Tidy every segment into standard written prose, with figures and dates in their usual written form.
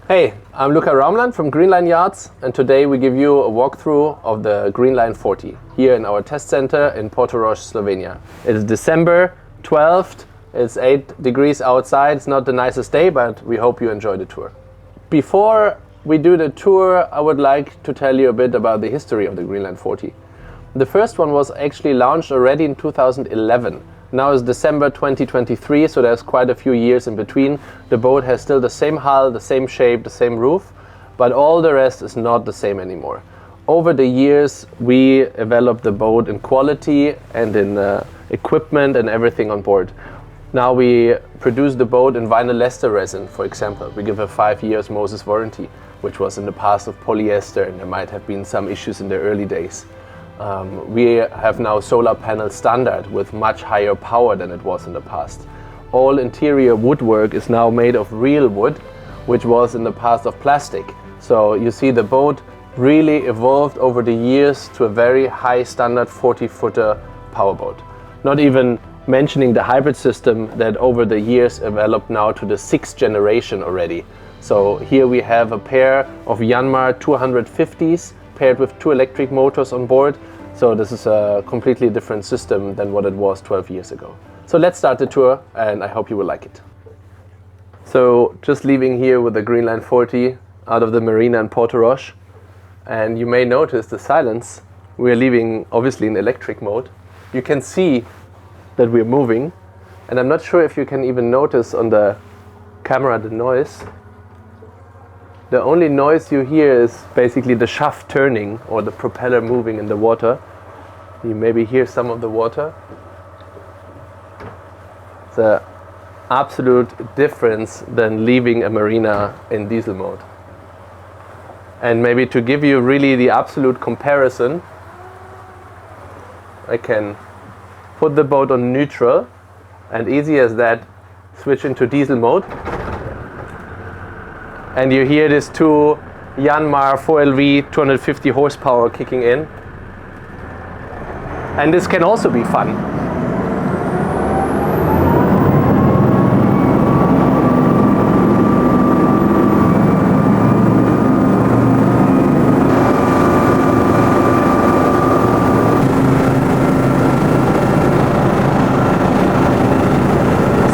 Hey, I'm Luca Raumland from Greenline Yachts, and today we give you a walkthrough of the Greenline 40 here in our test center in Portorož, Slovenia. It is December 12th, it's 8 degrees outside, it's not the nicest day, but we hope you enjoy the tour. Before we do the tour, I would like to tell you a bit about the history of the Greenline 40. The first one was actually launched already in 2011. Now it's December 2023, so there's quite a few years in between. The boat has still the same hull, the same shape, the same roof, but all the rest is not the same anymore. Over the years, we developed the boat in quality and in equipment and everything on board. Now we produce the boat in vinyl ester resin, for example. We give a 5-year osmosis warranty, which was in the past of polyester, and there might have been some issues in the early days. We have now solar panel standard with much higher power than it was in the past. All interior woodwork is now made of real wood, which was in the past of plastic. So you see the boat really evolved over the years to a very high standard 40-footer powerboat. Not even mentioning the hybrid system that over the years developed now to the 6th generation already. So here we have a pair of Yanmar 250s paired with 2 electric motors on board. So this is a completely different system than what it was 12 years ago. So let's start the tour, and I hope you will like it. So just leaving here with the Greenline 40 out of the marina in Portorož, and you may notice the silence. We're leaving obviously in electric mode. You can see that we're moving, and I'm not sure if you can even notice on the camera the noise. The only noise you hear is basically the shaft turning or the propeller moving in the water. You maybe hear some of the water. It's an absolute difference than leaving a marina in diesel mode. And maybe to give you really the absolute comparison, I can put the boat on neutral and easy as that switch into diesel mode. And you hear these 2 Yanmar 4LV 250 horsepower kicking in. And this can also be fun.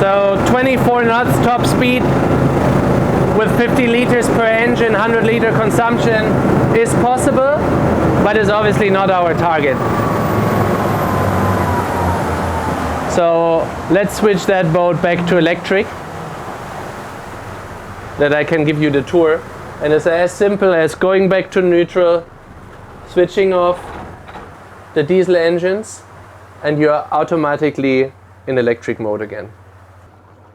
So 24 knots top speed. With 50 liters per engine, 100 liter consumption is possible, but is obviously not our target. So let's switch that boat back to electric, that I can give you the tour. And it's as simple as going back to neutral, switching off the diesel engines, and you're automatically in electric mode again.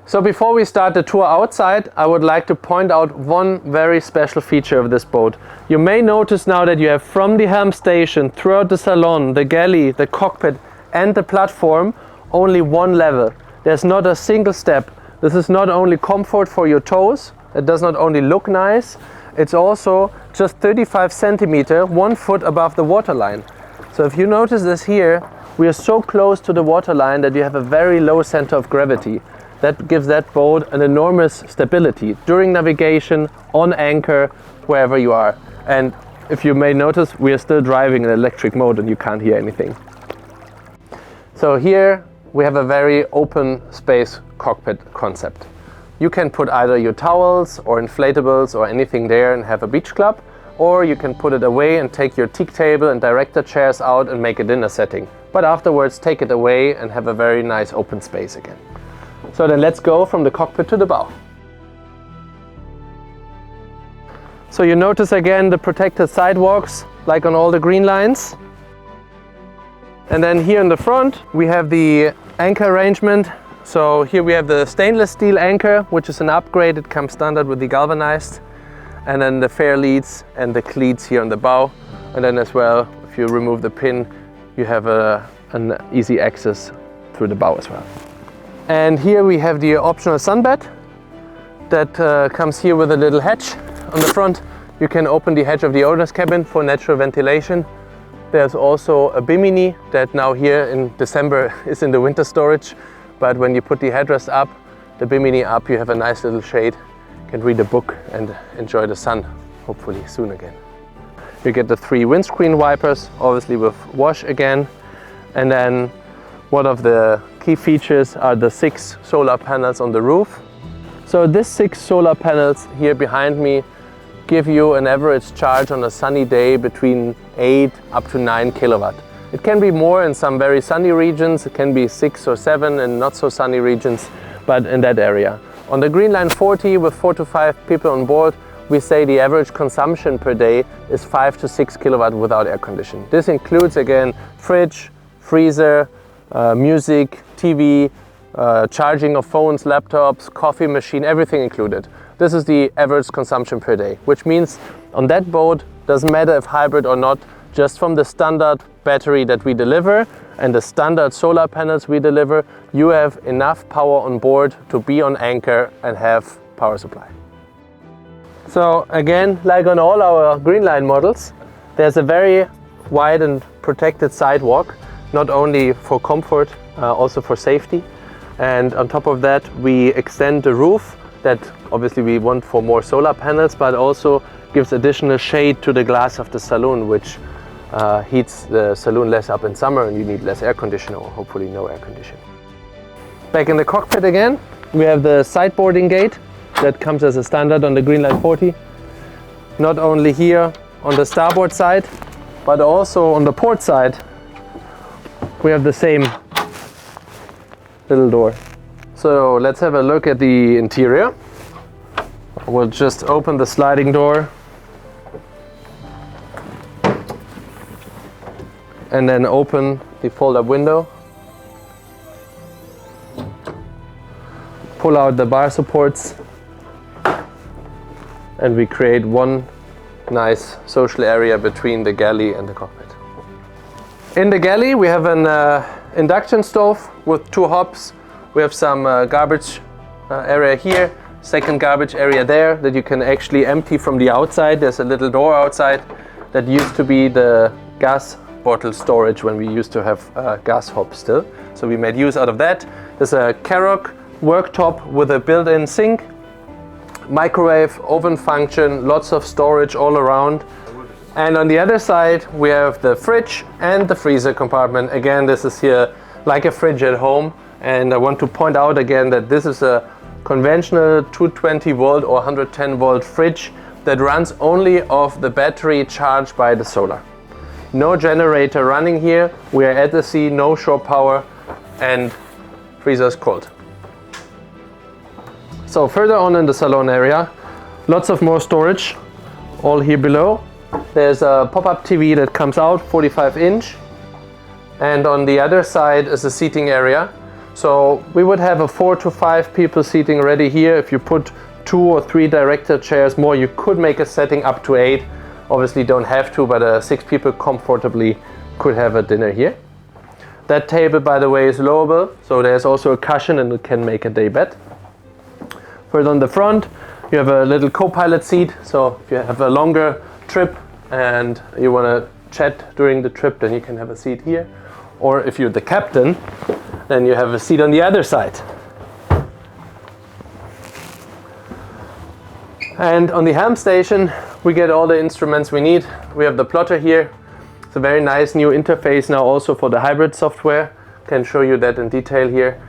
So before we start the tour outside, I would like to point out one very special feature of this boat. You may notice now that you have from the helm station throughout the salon, the galley, the cockpit and the platform only one level. There's not a single step. This is not only comfort for your toes, it does not only look nice, it's also just 35 centimeter, 1 foot above the waterline. So if you notice this here, we are so close to the waterline that you have a very low center of gravity. That gives that boat an enormous stability during navigation, on anchor, wherever you are. And if you may notice, we are still driving in electric mode and you can't hear anything. So here we have a very open space cockpit concept. You can put either your towels or inflatables or anything there and have a beach club, or you can put it away and take your teak table and director chairs out and make a dinner setting. But afterwards take it away and have a very nice open space again. So then let's go from the cockpit to the bow. So you notice again the protected sidewalks like on all the Greenlines. And then here in the front we have the anchor arrangement. So here we have the stainless steel anchor, which is an upgrade. It comes standard with the galvanized. And then the fair leads and the cleats here on the bow. And then as well, if you remove the pin, you have an easy access through the bow as well. And here we have the optional sunbed that comes here with a little hatch on the front. You can open the hatch of the owner's cabin for natural ventilation. There's also a bimini that now here in December is in the winter storage. But when you put the headrest up, the bimini up, you have a nice little shade. You can read a book and enjoy the sun, hopefully soon again. You get the 3 windscreen wipers, obviously with wash again. And then one of the key features are the 6 solar panels on the roof. So these 6 solar panels here behind me give you an average charge on a sunny day between 8 up to 9 kilowatt. It can be more in some very sunny regions, it can be 6 or 7 in not so sunny regions, but in that area. On the Greenline 40 with 4 to 5 people on board, we say the average consumption per day is 5 to 6 kilowatt without air conditioning. This includes again fridge, freezer, music, TV, charging of phones, laptops, coffee machine, everything included. This is the average consumption per day, which means on that boat, doesn't matter if hybrid or not, just from the standard battery that we deliver and the standard solar panels we deliver, you have enough power on board to be on anchor and have power supply. So again, like on all our Greenline models, there's a very wide and protected sidewalk, not only for comfort, also for safety. And on top of that, we extend the roof that obviously we want for more solar panels, but also gives additional shade to the glass of the saloon, which heats the saloon less up in summer and you need less air conditioning, or hopefully no air conditioning. Back in the cockpit again, we have the sideboarding gate that comes as a standard on the Greenline 40. Not only here on the starboard side, but also on the port side, we have the same little door. So let's have a look at the interior. We'll just open the sliding door and then open the fold-up window. Pull out the bar supports and we create one nice social area between the galley and the cockpit. In the galley we have an induction stove with 2 hobs. We have some garbage area here, second garbage area there that you can actually empty from the outside. There's a little door outside that used to be the gas bottle storage when we used to have gas hobs still. So we made use out of that. There's a Carrock worktop with a built-in sink, microwave, oven function, lots of storage all around. And on the other side we have the fridge and the freezer compartment. Again, this is here like a fridge at home. And I want to point out again that this is a conventional 220 volt or 110 volt fridge that runs only off the battery charged by the solar. No generator running here. We are at the sea, no shore power, and freezer is cold. So further on in the salon area, lots of more storage, all here below. There's a pop-up TV that comes out, 45 inch. And on the other side is a seating area. So we would have a 4 to 5 people seating ready here. If you put 2 or 3 director chairs more, you could make a setting up to 8. Obviously don't have to, but 6 people comfortably could have a dinner here. That table, by the way, is lowerable, so there's also a cushion and it can make a day bed. Further on the front, you have a little co-pilot seat. So if you have a longer trip and you want to chat during the trip, then you can have a seat here. Or if you're the captain, then you have a seat on the other side. And on the helm station, we get all the instruments we need. We have the plotter here. It's a very nice new interface now also for the hybrid software. Can show you that in detail here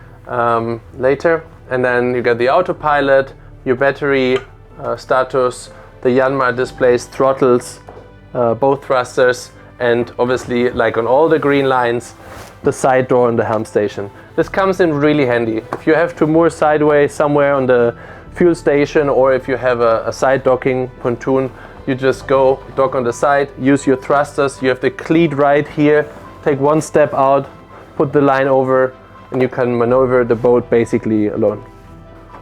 later. And then you get the autopilot, your battery status, the Yanmar displays, throttles, both thrusters, and obviously, like on all the Greenlines, the side door on the helm station. This comes in really handy. If you have to moor sideways somewhere on the fuel station, or if you have a side docking pontoon, you just go dock on the side, use your thrusters, you have the cleat right here, take one step out, put the line over, and you can maneuver the boat basically alone.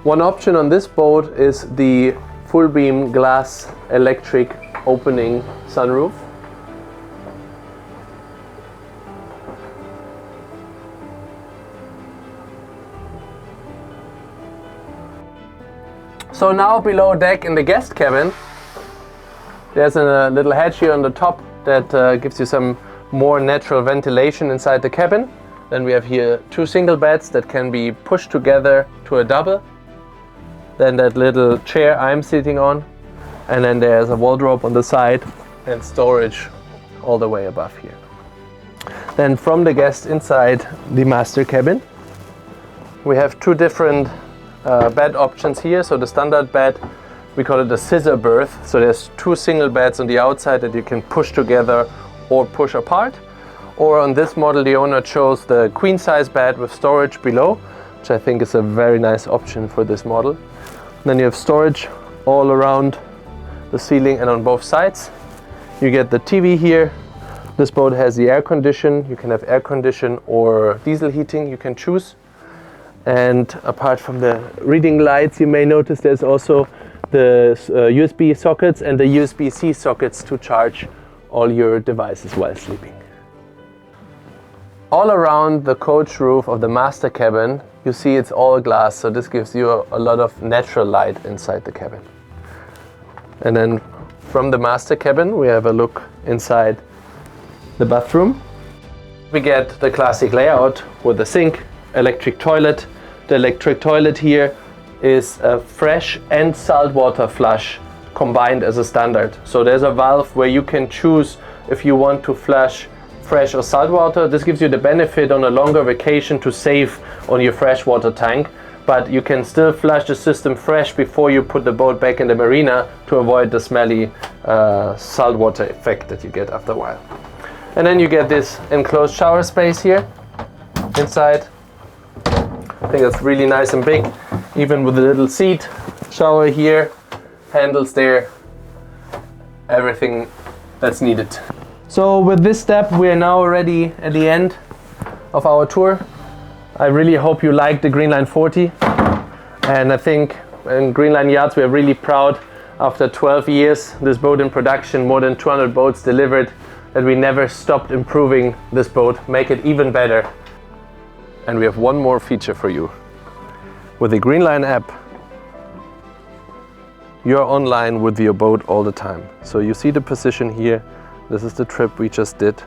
One option on this boat is the full beam glass electric opening sunroof. So now below deck in the guest cabin, there's a little hatch here on the top that gives you some more natural ventilation inside the cabin. Then we have here 2 single beds that can be pushed together to a double. then that little chair I'm sitting on, and then there's a wardrobe on the side and storage all the way above here. Then from the guest inside the master cabin, we have two different bed options here. So the standard bed, we call it a scissor berth. So there's two single beds on the outside that you can push together or push apart. Or on this model, the owner chose the queen size bed with storage below, which I think is a very nice option for this model. Then you have storage all around the ceiling and on both sides. You get the TV here. This boat has the air condition. You can have air condition or diesel heating, you can choose. And apart from the reading lights, you may notice there's also the USB sockets and the USB-C sockets to charge all your devices while sleeping. All around the coach roof of the master cabin, you see it's all glass, so this gives you a lot of natural light inside the cabin. And then from the master cabin, we have a look inside the bathroom. We get the classic layout with the sink, electric toilet. The electric toilet here is a fresh and saltwater flush combined as a standard. So there's a valve where you can choose if you want to flush fresh or saltwater. This gives you the benefit on a longer vacation to save on your freshwater tank, but you can still flush the system fresh before you put the boat back in the marina to avoid the smelly saltwater effect that you get after a while. And then you get this enclosed shower space here inside. I think that's really nice and big, even with a little seat, shower here, handles there, everything that's needed. So with this step, we are now already at the end of our tour. I really hope you liked the Greenline 40. And I think in Greenline Yachts, we are really proud after 12 years, this boat in production, more than 200 boats delivered, that we never stopped improving this boat, make it even better. And we have one more feature for you. With the Greenline app, you're online with your boat all the time. So you see the position here. This is the trip we just did.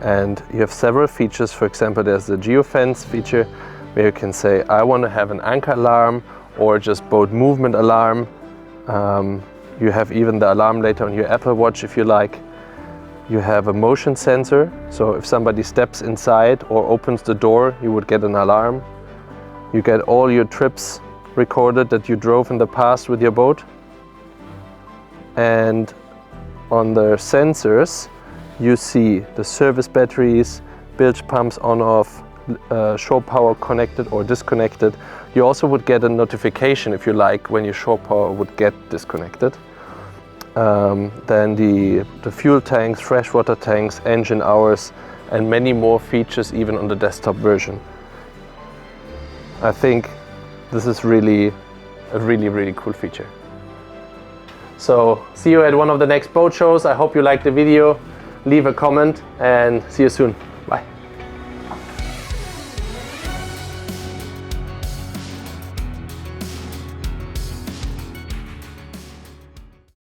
And you have several features. For example, there's the geofence feature where you can say, I want to have an anchor alarm or just boat movement alarm. You have even the alarm later on your Apple Watch if you like. You have a motion sensor, so if somebody steps inside or opens the door, you would get an alarm. You get all your trips recorded that you drove in the past with your boat. And on the sensors, you see the service batteries, bilge pumps on off, shore power connected or disconnected. You also would get a notification if you like when your shore power would get disconnected. Then the fuel tanks, freshwater tanks, engine hours, and many more features even on the desktop version. I think this is really a really cool feature. So see you at one of the next boat shows. I hope you liked the video. Leave a comment and see you soon.